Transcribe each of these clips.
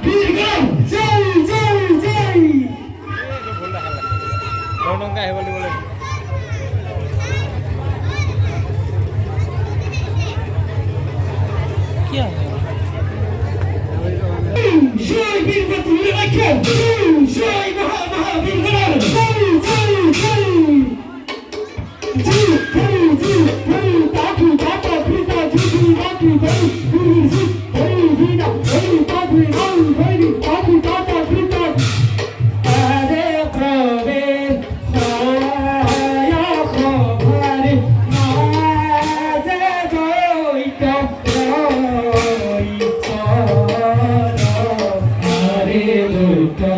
বীরগণ জয় জয় জয় জয় বীরগতি রাখো জয় মহাবীরগণ জয় জয় জয় G G G তাকি তাতা কৃতা জি জি তাকি জয় জি জয় জি না জয় তাকি জয় জয় তাকি তাতা কৃতা আরে প্রবে সায়া খবরে মাঝে জয় জয় আরে দুটা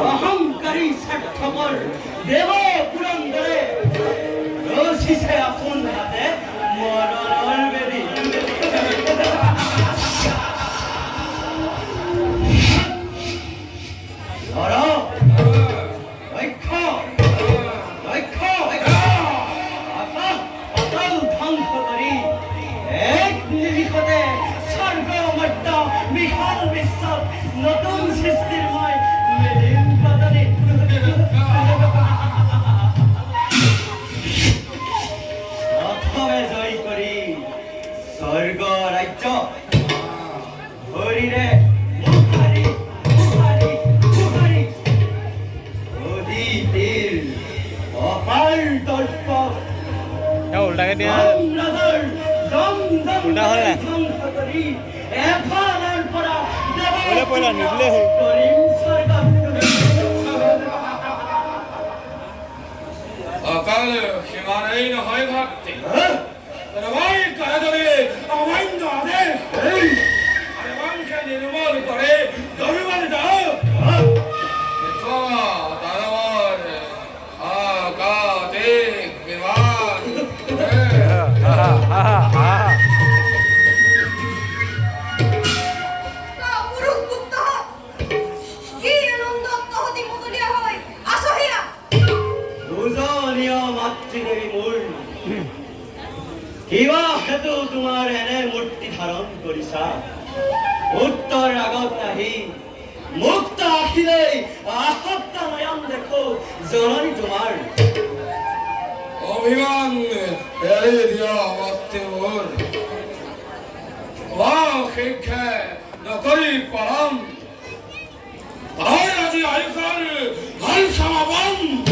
অহংকারী স্বার্থপর দেব পুরন্দরে রসিছে আপন হাতে মরণর বেদী ধ্বংস করি এক নিমিষতে স্বর্গ মধ্য বিশাল বিশ্ব নতুন সৃষ্টির মই মেলিম পদনে প্রথমে জয় করি স্বর্গ রাজ্য হরিরে মুখারি মুখারি মুখারি অদিতির অপার দর্প উল্টা কে দিয়া উল্টা হল না বলে পয়লা নিলে হল অকাল সীমানাই নহয় ভক্তি তরবাই করা যাবে অমান্য আদেশ আরে মাংস নির্মল করে দরবার দাও দানবর আকা দেখ বিমান কিবা হেতু তোমাৰ এনে মূৰ্তি ধাৰণ কৰিছা উত্তৰ আগত আহি মুক্ত আখিলৈ জননী তোমাৰ অভিমান এড়িয়ে দিয়া মাৰতে ওৰ শিক্ষা নকৰি পালন তাই আজি আয়ুকাল ভাল সমাবন